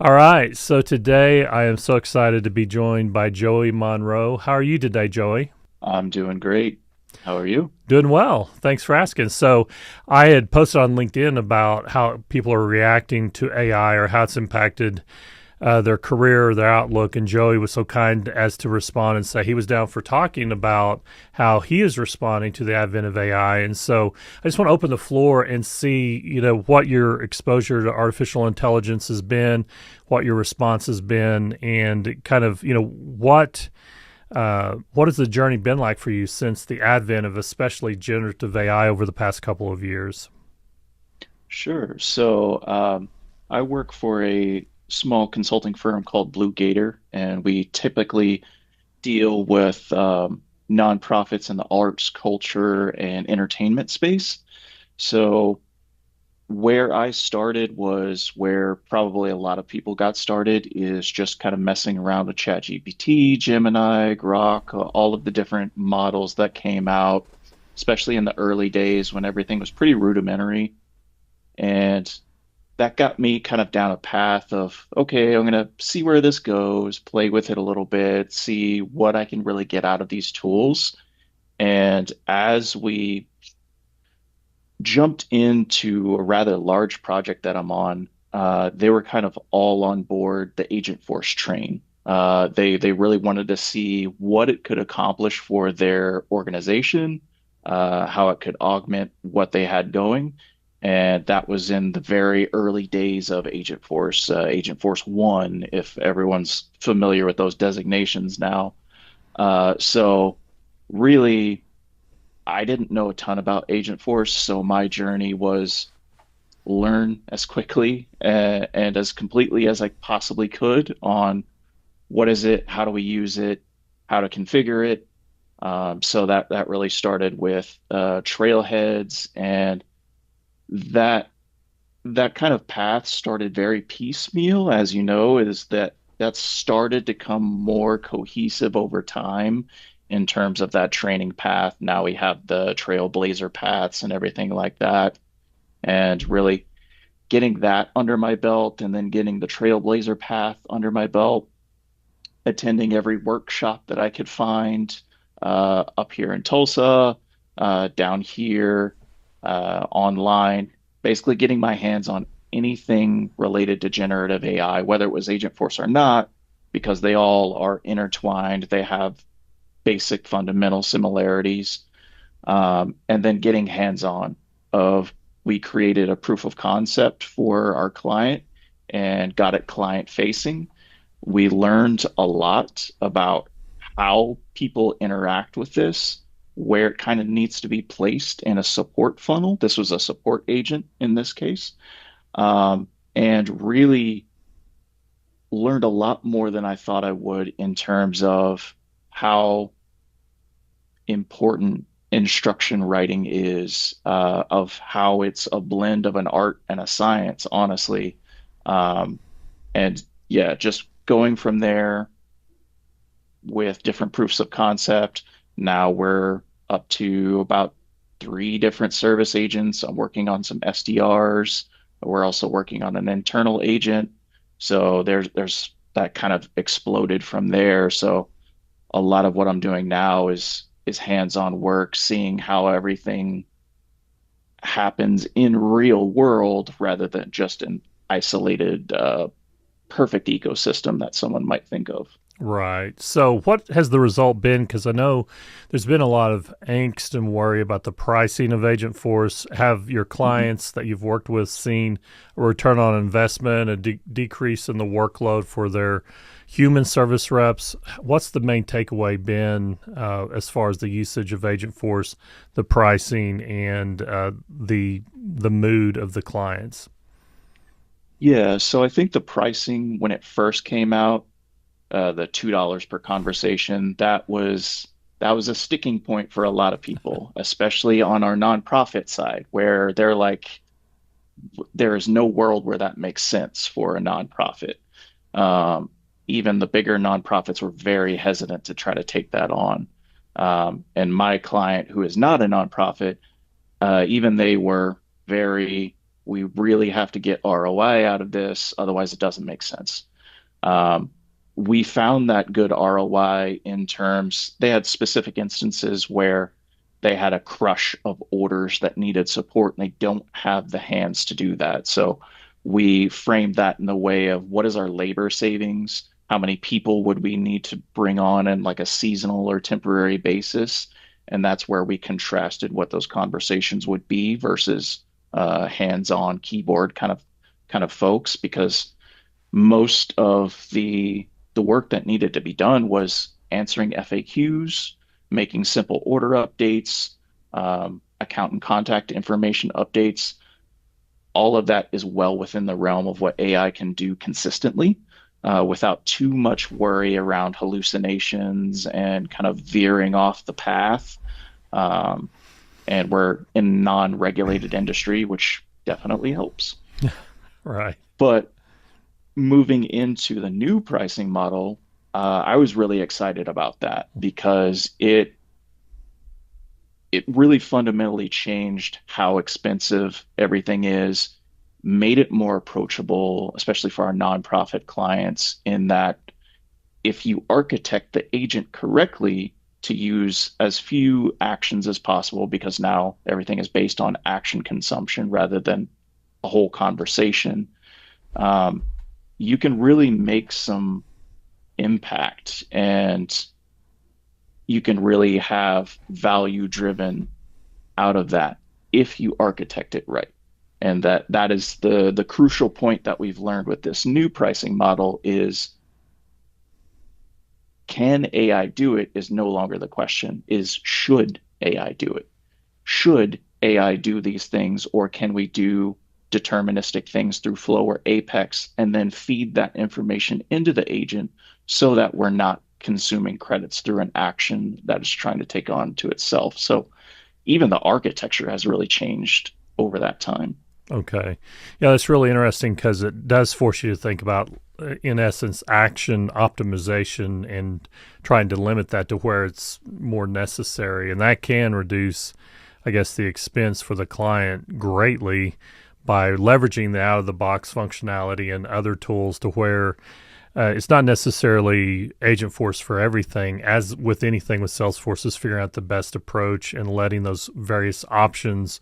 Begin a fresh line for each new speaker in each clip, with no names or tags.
All right. So today I am so excited to be joined by Joey Monroe. How are you today, Joey?
I'm doing great. How are you?
Doing well. Thanks for asking. So, I had posted on LinkedIn about how people are reacting to AI or how it's impacted their career, their outlook. And Joey was so kind as to respond and say he was down for talking about how he is responding to the advent of AI. And so I just want to open the floor and see, what your exposure to artificial intelligence has been, what your response has been, and kind of, what has the journey been like for you since the advent of especially generative AI over the past couple of years?
Sure. I work for a small consulting firm called Blue Gator, and we typically deal with nonprofits in the arts, culture, and entertainment space. So, where I started was where probably a lot of people got started is just kind of messing around with ChatGPT, Gemini, Grok, all of the different models that came out, especially in the early days when everything was pretty rudimentary. And that got me kind of down a path of, okay, I'm going to see where this goes, play with it a little bit, see what I can really get out of these tools. And as we jumped into a rather large project that I'm on, they were kind of all on board the Agentforce train. They really wanted to see what it could accomplish for their organization, how it could augment what they had going. And that was in the very early days of Agentforce, Agentforce 1, if everyone's familiar with those designations now. So really, I didn't know a ton about Agentforce, so my journey was learn as quickly and as completely as I possibly could on what is it, how do we use it, how to configure it. So that really started with trailheads, and that that kind of path started very piecemeal, as you know, is that started to come more cohesive over time in terms of that training path. Now we have the trailblazer paths and everything like that, and really getting that under my belt and then getting the trailblazer path under my belt, attending every workshop that I could find up here in Tulsa, down here, online, basically getting my hands on anything related to generative AI, whether it was Agentforce or not, because they all are intertwined. They have basic fundamental similarities. And then getting hands-on of we created a proof of concept for our client and got it client facing. We learned a lot about how people interact with this, where it kind of needs to be placed in a support funnel. This was a support agent in this case, and really learned a lot more than I thought I would in terms of how important instruction writing is, of how it's a blend of an art and a science, honestly. Um, and yeah, just going from there with different proofs of concept. Now we're up to about three different service agents. I'm working on some SDRs. We're also working on an internal agent. So there's that kind of exploded from there. So a lot of what I'm doing now is hands-on work, seeing how everything happens in real world rather than just an isolated, perfect ecosystem that someone might think of.
Right. So, what has the result been? Because I know there's been a lot of angst and worry about the pricing of Agent Force. Have your
Mhm.
clients that you've worked with seen a return on investment, a decrease in the workload for their human service reps? What's the main takeaway been as far as the usage of Agent Force, the pricing, and the mood of the clients?
Yeah, so I think the pricing when it first came out, the $2 per conversation, that was a sticking point for a lot of people, especially on our nonprofit side, where they're like, there is no world where that makes sense for a nonprofit. Um, Even the bigger nonprofits were very hesitant to try to take that on. And my client, who is not a nonprofit, even they were very We really have to get ROI out of this, otherwise it doesn't make sense. Um, we found that good ROI in terms, they had specific instances where they had a crush of orders that needed support and they don't have the hands to do that. So we framed that in the way of what is our labor savings? How many people would we need to bring on in like a seasonal or temporary basis? And that's where we contrasted what those conversations would be versus hands-on keyboard kind of folks, because most of the work that needed to be done was answering FAQs, making simple order updates, account and contact information updates. All of that is well within the realm of what AI can do consistently, without too much worry around hallucinations and kind of veering off the path. Um, and we're in non-regulated industry, which definitely helps.
Right.
But moving into the new pricing model, I was really excited about that because it really fundamentally changed how expensive everything is, made it more approachable, especially for our nonprofit clients, in that if you architect the agent correctly to use as few actions as possible, because now everything is based on action consumption rather than a whole conversation, um, you can really make some impact and you can really have value driven out of that if you architect it right. And that is the crucial point that we've learned with this new pricing model is, can AI do it is no longer the question, is should AI do it? Should AI do these things, or can we do deterministic things through Flow or Apex and then feed that information into the agent so that we're not consuming credits through an action that is trying to take on to itself? So even the architecture has really changed over that time.
Okay. Yeah, that's really interesting because it does force you to think about, in essence, action optimization and trying to limit that to where it's more necessary. And that can reduce, I guess, the expense for the client greatly by leveraging the out of the box functionality and other tools to where it's not necessarily Agentforce for everything. As with anything with Salesforce, is figuring out the best approach and letting those various options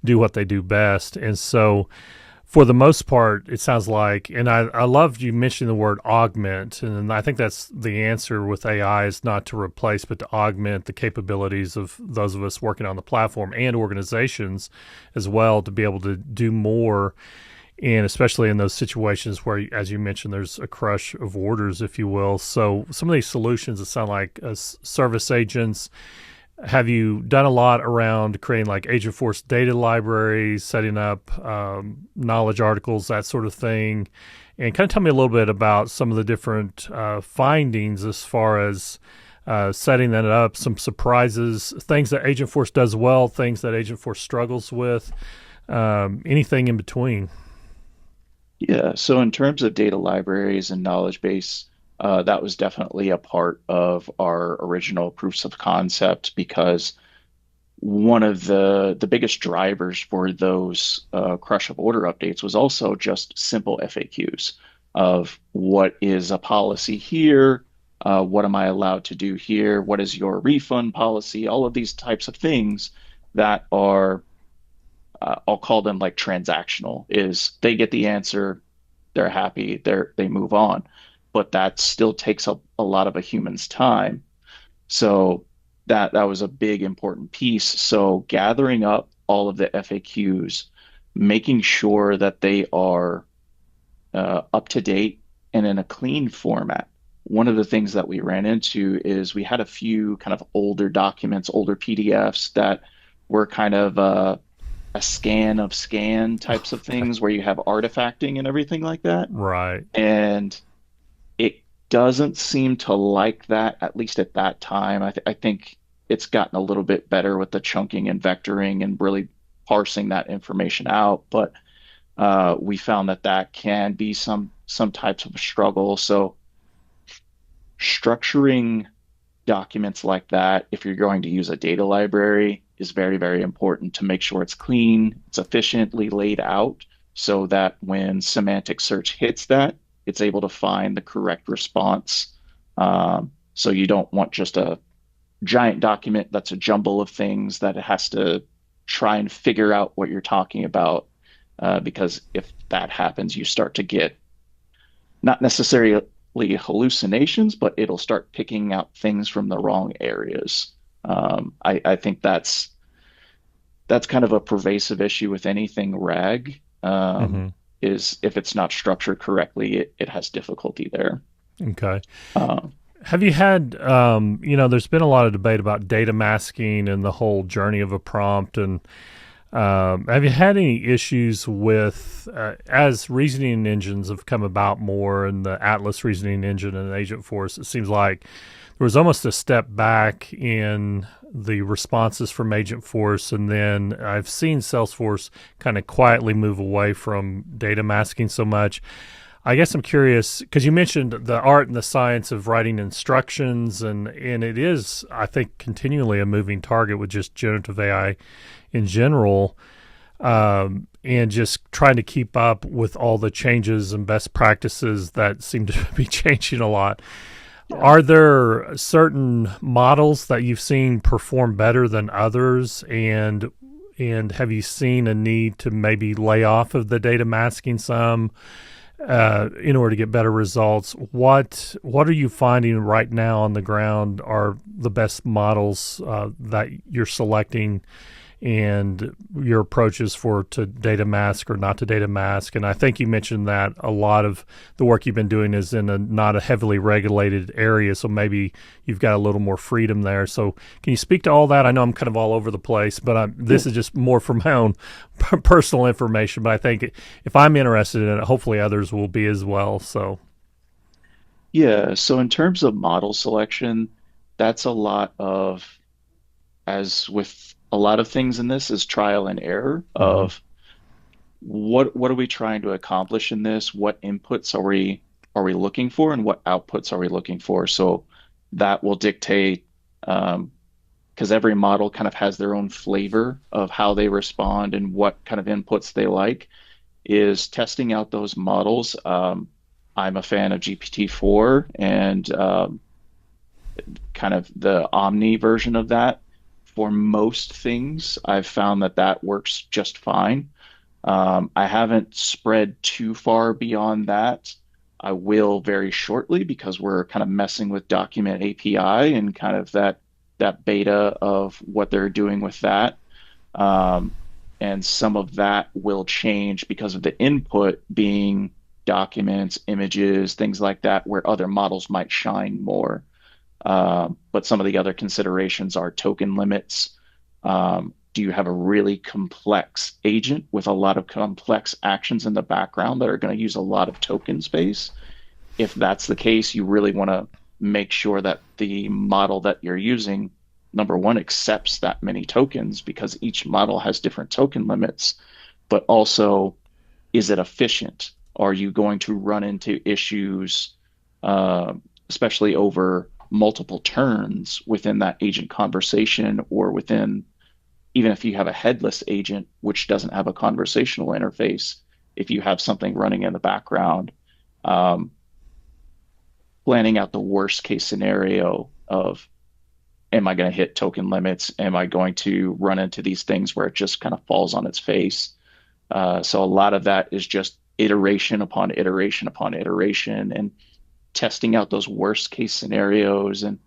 do what they do best. And so, for the most part, it sounds like, and I loved you mentioning the word augment, and I think that's the answer with AI, is not to replace, but to augment the capabilities of those of us working on the platform and organizations as well, to be able to do more. And especially in those situations where, as you mentioned, there's a crush of orders, if you will. So some of these solutions that sound like service agents, have you done a lot around creating like Agentforce data libraries, setting up knowledge articles, that sort of thing? And kind of tell me a little bit about some of the different findings as far as setting that up, some surprises, things that Agentforce does well, things that Agentforce struggles with, anything in between.
Yeah, so in terms of data libraries and knowledge base, that was definitely a part of our original proofs of concept, because one of the biggest drivers for those crush of order updates was also just simple FAQs of what is a policy here, what am I allowed to do here, what is your refund policy, all of these types of things that are, I'll call them like transactional, is they get the answer, they're happy, they move on. But that still takes a lot of a human's time. So that was a big important piece. So gathering up all of the FAQs, making sure that they are up to date and in a clean format. One of the things that we ran into is we had a few kind of older documents, older PDFs that were kind of a scan of scan types of
Okay.
things where you have artifacting and everything like that.
Right.
And it doesn't seem to like that, at least at that time. I think it's gotten a little bit better with the chunking and vectoring and really parsing that information out. But we found that that can be some types of a struggle. So structuring documents like that, if you're going to use a data library, is very, very important to make sure it's clean, it's efficiently laid out, so that when semantic search hits that, it's able to find the correct response. So you don't want just a giant document that's a jumble of things that it has to try and figure out what you're talking about. Because if that happens, you start to get not necessarily hallucinations, but it'll start picking out things from the wrong areas. I think that's kind of a pervasive issue with anything RAG.
Hmm.
Is if it's not structured correctly, it has difficulty there.
Okay.
Uh,
Have you had, there's been a lot of debate about data masking and the whole journey of a prompt. And have you had any issues with, as reasoning engines have come about more and the Atlas reasoning engine and Agentforce, it seems like there was almost a step back in the responses from Agentforce. And then I've seen Salesforce kind of quietly move away from data masking so much. I guess I'm curious because you mentioned the art and the science of writing instructions, and it is, I think, continually a moving target with just generative AI in general, and just trying to keep up with all the changes and best practices that seem to be changing a lot.
yeah.
Are there certain models that you've seen perform better than others, and have you seen a need to maybe lay off of the data masking some? In order to get better results, what are you finding right now on the ground are the best models that you're selecting, and your approaches for to data mask or not to data mask? And I think you mentioned that a lot of the work you've been doing is in a not a heavily regulated area, so maybe you've got a little more freedom there. So can you speak to all that? I know I'm kind of all over the place, but
Yeah.
this is just more from my own personal information. But I think if I'm interested in it, hopefully others will be as well. So
Yeah. So in terms of model selection, that's a lot of, as with a lot of things in this, is trial and error
mhm.
of what are we trying to accomplish in this? What inputs are we looking for, and what outputs are we looking for? So that will dictate, because every model kind of has their own flavor of how they respond and what kind of inputs they like, is testing out those models. I'm a fan of GPT-4 and kind of the Omni version of that. For most things, I've found that that works just fine. I haven't spread too far beyond that. I will very shortly because we're kind of messing with Document API and kind of that beta of what they're doing with that. Um, and some of that will change because of the input being documents, images, things like that, where other models might shine more. But some of the other considerations are token limits. Do you have a really complex agent with a lot of complex actions in the background that are going to use a lot of token space? If that's the case, you really want to make sure that the model that you're using, number one, accepts that many tokens because each model has different token limits, but also, is it efficient? Are you going to run into issues, uh, especially over multiple turns within that agent conversation, or within, even if you have a headless agent, which doesn't have a conversational interface, if you have something running in the background, um, planning out the worst case scenario of, am I going to hit token limits? Am I going to run into these things where it just kind of falls on its face? So a lot of that is just iteration upon iteration upon iteration and testing out those worst case scenarios. And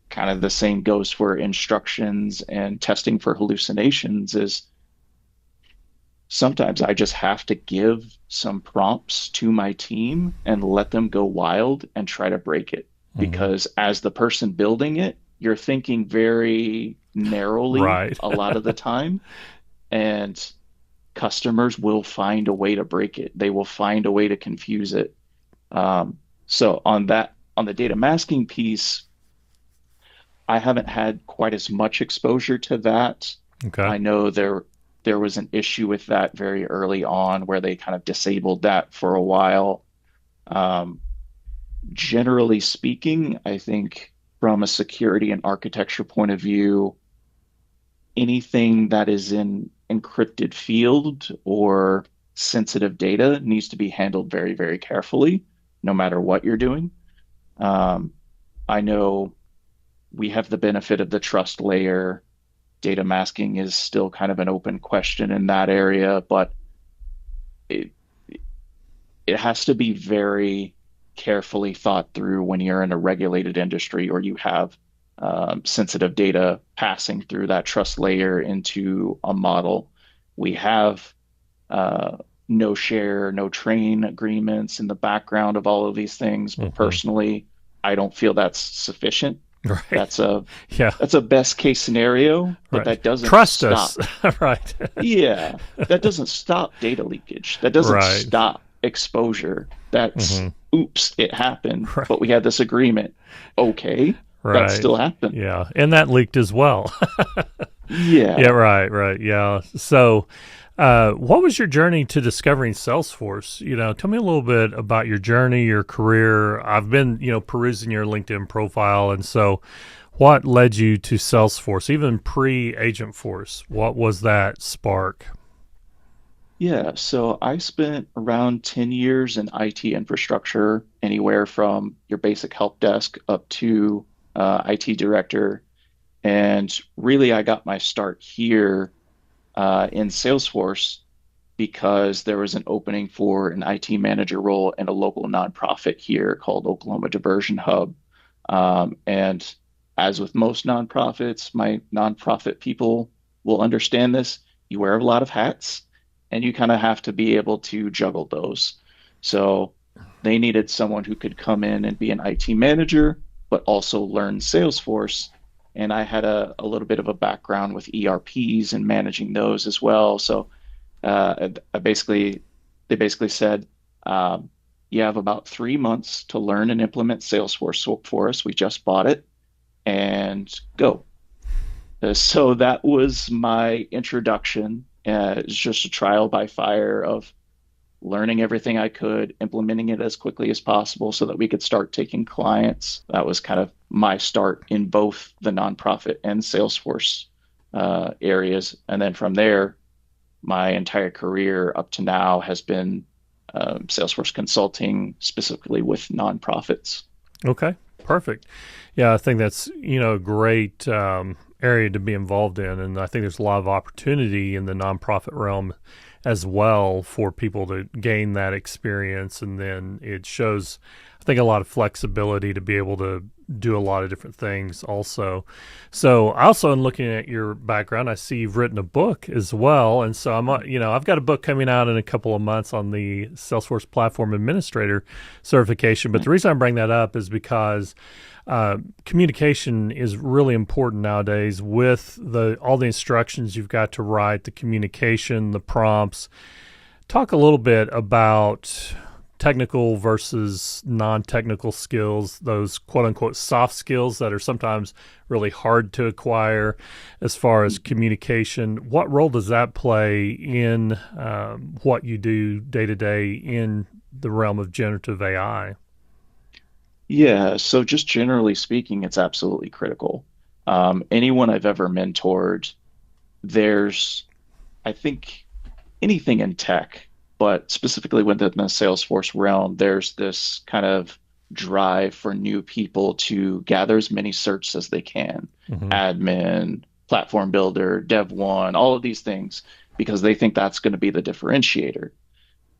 kind of the same goes for instructions and testing for hallucinations, is sometimes I just have to give some prompts to my team and let them go wild and try to break it.
Mhm.
Because as the person building it, you're thinking very narrowly
Right.
a lot of the time, and customers will find a way to break it. They will find a way to confuse it. So on that, on the data masking piece, I haven't had quite as much exposure to that.
Okay.
I know there was an issue with that very early on where they kind of disabled that for a while. Um, Generally speaking, I think from a security and architecture point of view, anything that is in encrypted field or sensitive data needs to be handled very, very carefully, no matter what you're doing. Um, I know we have the benefit of the trust layer. Data masking is still kind of an open question in that area, but it it has to be very carefully thought through when you're in a regulated industry or you have sensitive data passing through that trust layer into a model. We have uh, no share, no train agreements in the background of all of these things, but
Hmm.
personally, I don't feel that's sufficient.
Right.
That's a
Yeah.
that's a best case scenario, but
Right.
that doesn't
Trust us.
stop.
Right.
Yeah, that doesn't stop data leakage. That doesn't
Right.
stop exposure. That's
Hmm.
oops, it happened, but
Right.
we had this agreement. Okay, that
Right.
still happened.
Yeah. And that leaked as well. Yeah.
Yeah.
Right. Right. Yeah. So, what was your journey to discovering Salesforce? Tell me a little bit about your journey, your career. I've been, perusing your LinkedIn profile. And so, what led you to Salesforce, even pre Agentforce? What was that spark?
Yeah, so I spent around 10 years in IT infrastructure, anywhere from your basic help desk up to IT director. And really, I got my start here in Salesforce because there was an opening for an IT manager role in a local nonprofit here called Oklahoma Diversion Hub. And as with most nonprofits, my nonprofit people will understand this. You wear a lot of hats and you kind of have to be able to juggle those. So they needed someone who could come in and be an IT manager, but also learn Salesforce. And I had a little bit of a background with ERPs and managing those as well. So I basically, they basically said, um, you have about 3 months to learn and implement Salesforce for us. We just bought it and go. So that was my introduction. It's just a trial by fire of learning everything I could, implementing it as quickly as possible so that we could start taking clients. That was kind of my start in both the nonprofit and Salesforce areas. And then from there, my entire career up to now has been Salesforce consulting, specifically with nonprofits.
Okay, perfect. Yeah, I think that's a great area to be involved in, and I think there's a lot of opportunity in the nonprofit realm as well for people to gain that experience, and then it shows, I think, a lot of flexibility to be able to do a lot of different things also. So also in looking at your background, I see you've written a book as well. And so I've got a book coming out in a couple of months on the Salesforce Platform Administrator certification. But the reason I bring that up is because communication is really important nowadays with all the instructions you've got to write, the communication, the prompts. Talk a little bit about technical versus non-technical skills, those quote unquote soft skills that are sometimes really hard to acquire as far as communication. What role does that play in what you do day to day in the realm of generative AI?
Yeah, so just generally speaking, it's absolutely critical. Anyone I've ever mentored, there's, I think, anything in tech, but specifically within the Salesforce realm, there's this kind of drive for new people to gather as many certs as they can,
Mm-hmm.
admin, platform builder, dev one, all of these things, because they think that's going to be the differentiator.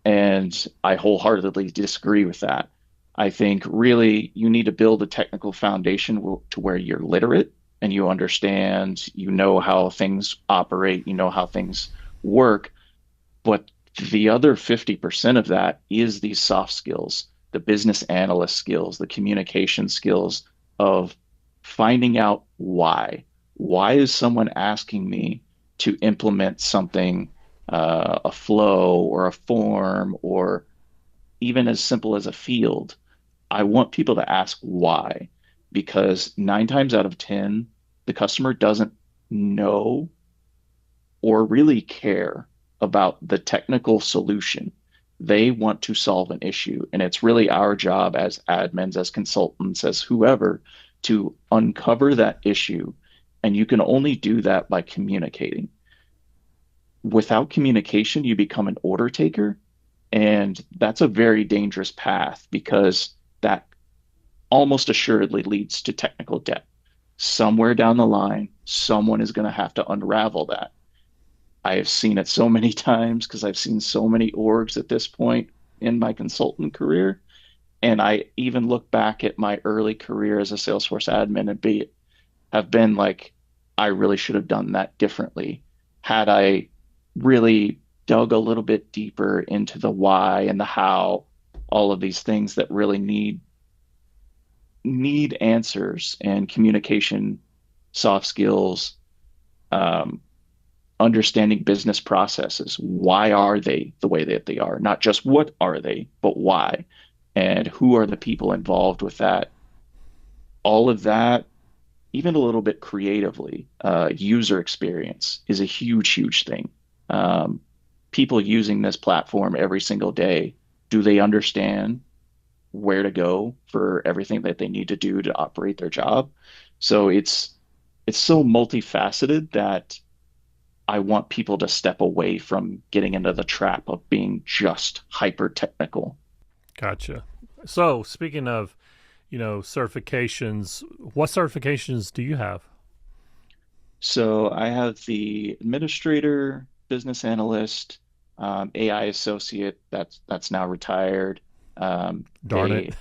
And I wholeheartedly disagree with that. I think really you need to build a technical foundation to where you're literate and you understand, you know how things operate, you know how things work. But the other 50% of that is these soft skills, the business analyst skills, the communication skills of finding out why. Why is someone asking me to implement something, a flow or a form, or even as simple as a field? I want people to ask why, because 9 times out of 10, the customer doesn't know or really care about the technical solution. They want to solve an issue. And it's really our job as admins, as consultants, as whoever to uncover that issue. And you can only do that by communicating. without communication, you become an order taker. And that's a very dangerous path because that almost assuredly leads to technical debt. Somewhere down the line, someone is going to have to unravel that. I have seen it so many times because I've seen so many orgs at this point in my consultant career. And I even look back at my early career as a Salesforce admin and have been like, I really should have done that differently. Had I really dug a little bit deeper into the why and the how, all of these things that really need answers and communication, soft skills, um, understanding business processes. Why are they the way that they are? Not just what are they, but why? And who are the people involved with that? All of that, even a little bit creatively, user experience is a huge, huge thing. Um, People using this platform every single day, do they understand where to go for everything that they need to do to operate their job? So it's so multifaceted that I want people to step away from getting into the trap of being just hyper technical.
Gotcha. So, speaking of, certifications, what certifications do you have?
So I have the administrator, business analyst, AI associate that's now retired.
Darn it.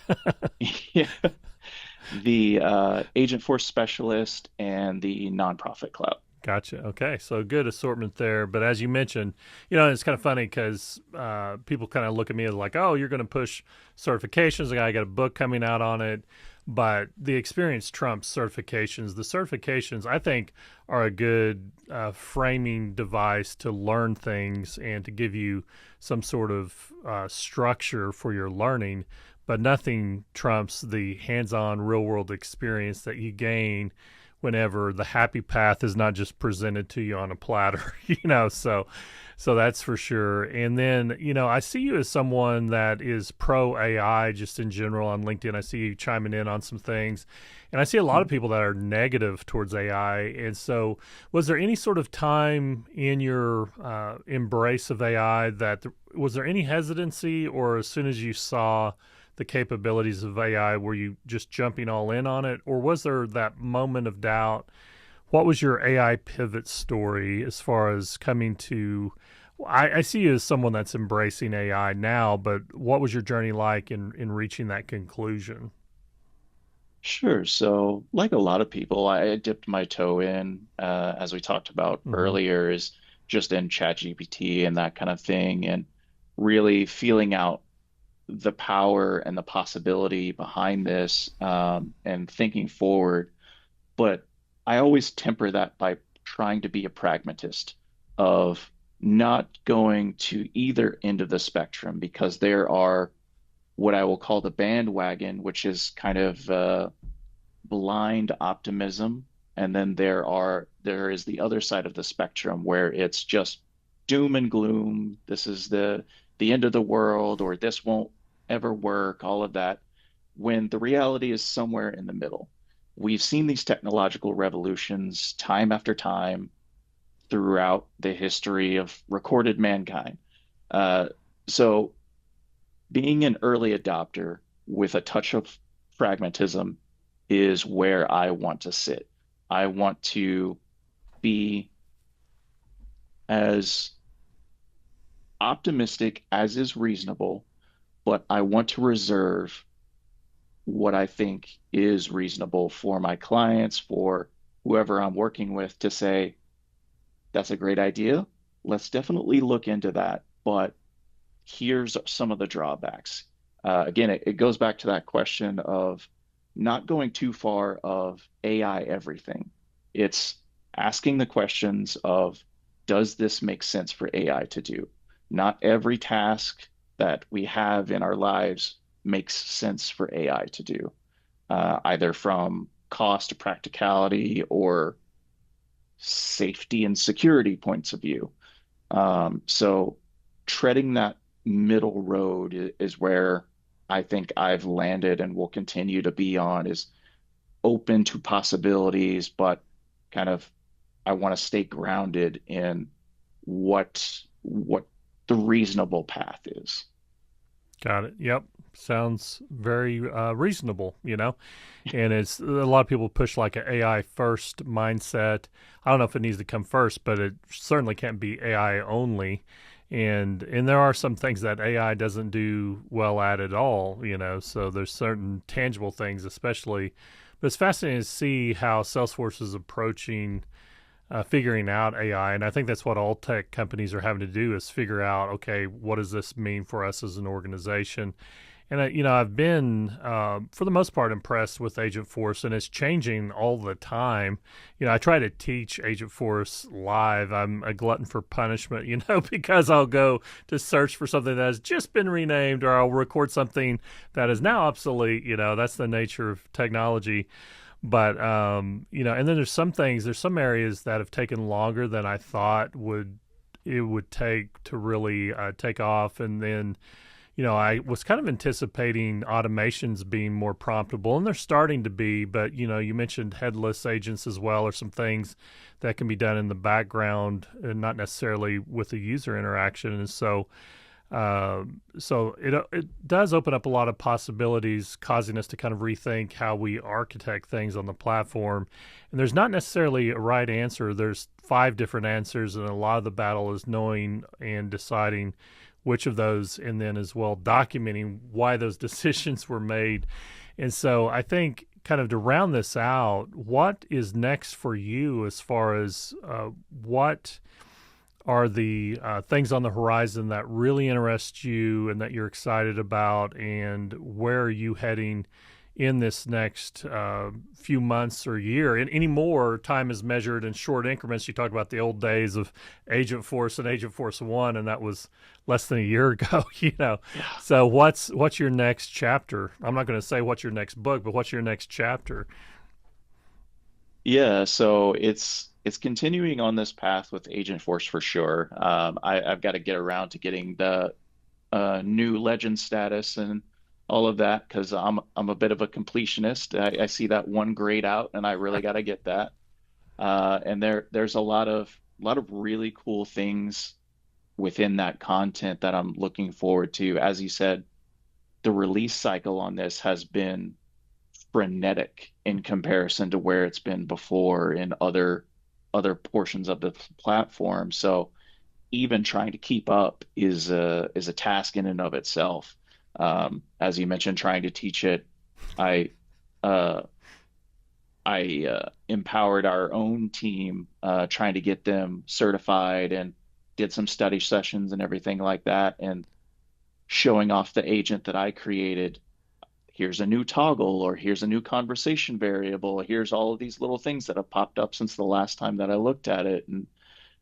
They yeah, the Agentforce specialist and the nonprofit cloud.
Gotcha. Okay. So good assortment there. But as you mentioned, it's kind of funny because people kind of look at me as like, oh, you're going to push certifications. I got a book coming out on it. But the experience trumps certifications. The certifications, I think, are a good framing device to learn things and to give you some sort of structure for your learning. But nothing trumps the hands on real world experience that you gain whenever the happy path is not just presented to you on a platter, so that's for sure. And then, I see you as someone that is pro AI just in general on LinkedIn. I see you chiming in on some things. And I see a lot of people that are negative towards AI. And so, was there any sort of time in your embrace of AI that was there any hesitancy, or as soon as you saw the capabilities of AI, were you just jumping all in on it, or was there that moment of doubt? What was your AI pivot story as far as coming to? I see you as someone that's embracing AI now, but what was your journey like in reaching that conclusion?
Sure. So, like a lot of people, I dipped my toe in, as we talked about
Mm-hmm.
earlier, is just in ChatGPT and that kind of thing, and really feeling out the power and the possibility behind this, and thinking forward. But I always temper that by trying to be a pragmatist of not going to either end of the spectrum because there are what I will call the bandwagon, which is kind of blind optimism. And then there is the other side of the spectrum where it's just doom and gloom. This is the end of the world, or this won't ever work, all of that, when the reality is somewhere in the middle. We've seen these technological revolutions time after time throughout the history of recorded mankind. Uh, so being an early adopter with a touch of pragmatism is where I want to sit. I want to be as optimistic as is reasonable, but I want to reserve what I think is reasonable for my clients, for whoever I'm working with to say, that's a great idea. Let's definitely look into that. But here's some of the drawbacks. Again, it goes back to that question of not going too far of AI everything. It's asking the questions of, does this make sense for AI to do? Not every task that we have in our lives makes sense for AI to do, either from cost to practicality or safety and security points of view. So treading that middle road is where I think I've landed and will continue to be on, is open to possibilities, but kind of I want to stay grounded in what the reasonable path is.
Got it. Yep. Sounds very reasonable, and it's a lot of people push like an AI first mindset. I don't know if it needs to come first, but it certainly can't be AI only. And there are some things that AI doesn't do well at all, So there's certain tangible things, especially. But it's fascinating to see how Salesforce is approaching figuring out AI, and I think that's what all tech companies are having to do is figure out, okay, what does this mean for us as an organization? And I've been, for the most part, impressed with Agentforce, and it's changing all the time. I try to teach Agentforce live. I'm a glutton for punishment, because I'll go to search for something that has just been renamed, or I'll record something that is now obsolete. That's the nature of technology. But and then there's some areas that have taken longer than I thought it would take to really take off, and then I was kind of anticipating automations being more promptable, and they're starting to be. But you mentioned headless agents as well, or some things that can be done in the background and not necessarily with the user interaction. And so it does open up a lot of possibilities, causing us to kind of rethink how we architect things on the platform. And there's not necessarily a right answer. There's 5 different answers, and a lot of the battle is knowing and deciding which of those, and then as well documenting why those decisions were made. And so I think kind of to round this out, what is next for you as far as what are the things on the horizon that really interest you and that you're excited about, and where are you heading in this next few months or year? And anymore, time is measured in short increments. You talk about the old days of Agentforce and Agentforce One, and that was less than a year ago.
Yeah.
So what's your next chapter? I'm not going to say what's your next book, but what's your next chapter?
Yeah, so it's continuing on this path with Agentforce for sure. I've got to get around to getting the new legend status and all of that because I'm a bit of a completionist. I see that one grade out, and I really got to get that. And there's a lot of really cool things within that content that I'm looking forward to. As you said, the release cycle on this has been frenetic in comparison to where it's been before in other portions of the platform. So even trying to keep up is a task in and of itself. As you mentioned, trying to teach it, I uh, I empowered our own team, trying to get them certified and did some study sessions and everything like that, and showing off the agent that I created. Here's a new toggle, or here's a new conversation variable. Here's all of these little things that have popped up since the last time that I looked at it. And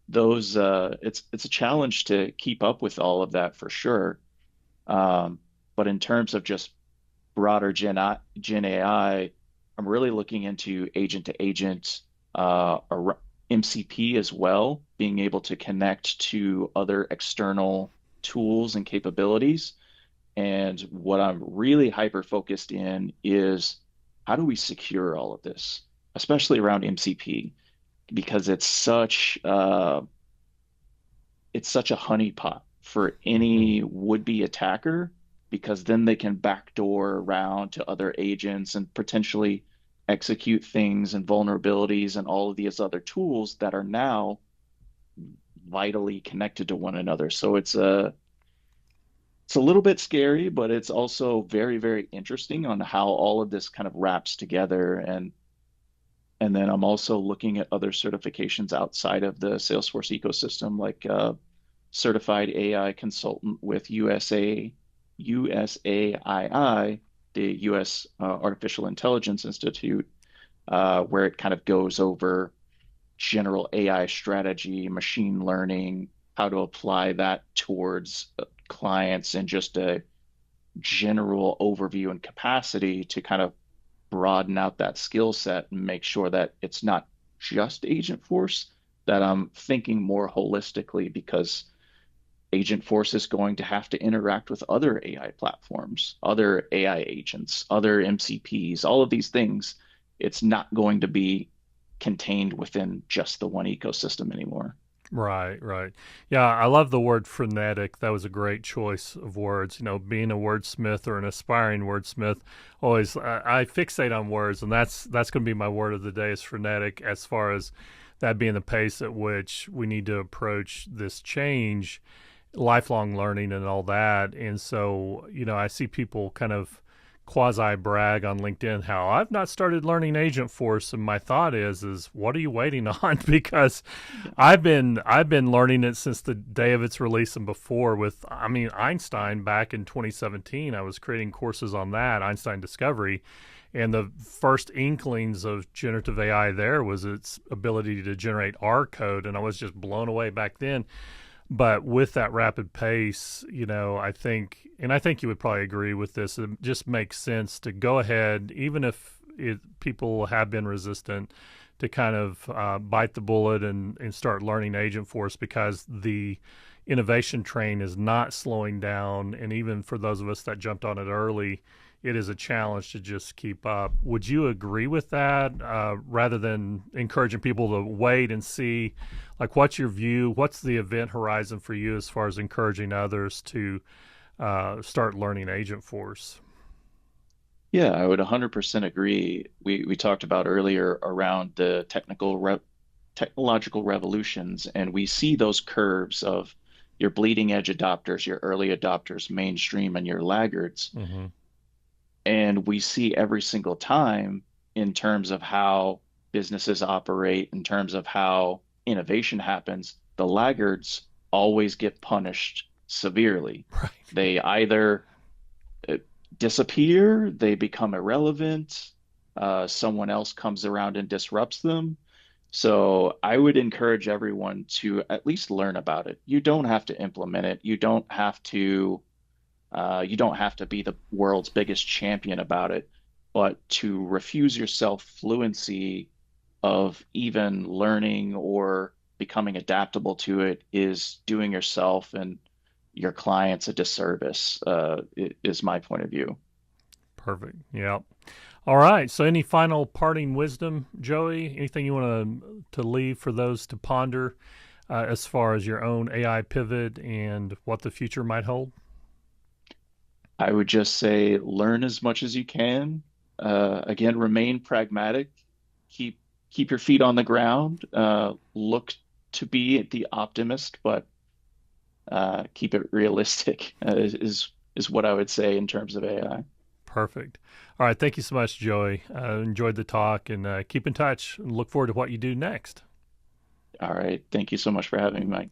those, it's a challenge to keep up with all of that for sure. Um, but in terms of just broader Gen AI, I'm really looking into agent to agent, MCP as well, being able to connect to other external tools and capabilities. And what I'm really hyper focused in is how do we secure all of this, especially around MCP, because it's such a honeypot for
Mhm.
any would-be attacker, because then they can backdoor around to other agents and potentially execute things and vulnerabilities and all of these other tools that are now vitally connected to one another. So it's a little bit scary, but it's also very, very interesting on how all of this kind of wraps together. And then I'm also looking at other certifications outside of the Salesforce ecosystem, like certified AI consultant with USAII, the US Artificial Intelligence Institute, where it kind of goes over general AI strategy, machine learning, how to apply that towards clients, and just a general overview and capacity to kind of broaden out that skill set and make sure that it's not just Agentforce, that I'm thinking more holistically, because Agentforce is going to have to interact with other AI platforms, other AI agents, other MCPs, all of these things. It's not going to be contained within just the one ecosystem anymore.
Right, right. Yeah, I love the word frenetic. That was a great choice of words. Being a wordsmith or an aspiring wordsmith, always I fixate on words, and that's going to be my word of the day is frenetic. As far as that being the pace at which we need to approach this change, lifelong learning, and all that. And so, I see people kind of quasi brag on LinkedIn how I've not started learning Agentforce, and my thought is what are you waiting on? Because
Yeah.
I've been learning it since the day of its release and before. With Einstein back in 2017, I was creating courses on that Einstein Discovery, and the first inklings of generative AI there was its ability to generate R code, and I was just blown away back then. But with that rapid pace, I think you would probably agree with this. It just makes sense to go ahead, even if people have been resistant, to kind of bite the bullet and start learning Agentforce because the innovation train is not slowing down. And even for those of us that jumped on it early, it is a challenge to just keep up. Would you agree with that rather than encouraging people to wait and see? Like, what's your view? What's the event horizon for you as far as encouraging others to start learning Agentforce?
Yeah, I would 100% agree. We talked about earlier around the technological revolutions, and we see those curves of your bleeding edge adopters, your early adopters, mainstream, and your laggards.
Mm-hmm.
And we see every single time in terms of how businesses operate, in terms of how innovation happens, the laggards always get punished severely.
Right.
They either uh, disappear, they become irrelevant, someone else comes around and disrupts them. So I would encourage everyone to at least learn about it. You don't have to implement it. You don't have to be the world's biggest champion about it, but to refuse yourself fluency of even learning or becoming adaptable to it is doing yourself and your clients a disservice, is my point of view.
Perfect. Yeah. All right. So, any final parting wisdom, Joey? Anything you want to leave for those to ponder as far as your own AI pivot and what the future might hold?
I would just say learn as much as you can. Again, remain pragmatic. Keep keep your feet on the ground. Look to be the optimist, but keep it realistic, is what I would say in terms of AI.
Perfect. All right. Thank you so much, Joey. Enjoyed the talk and keep in touch and look forward to what you do next.
All right. Thank you so much for having me, Mike.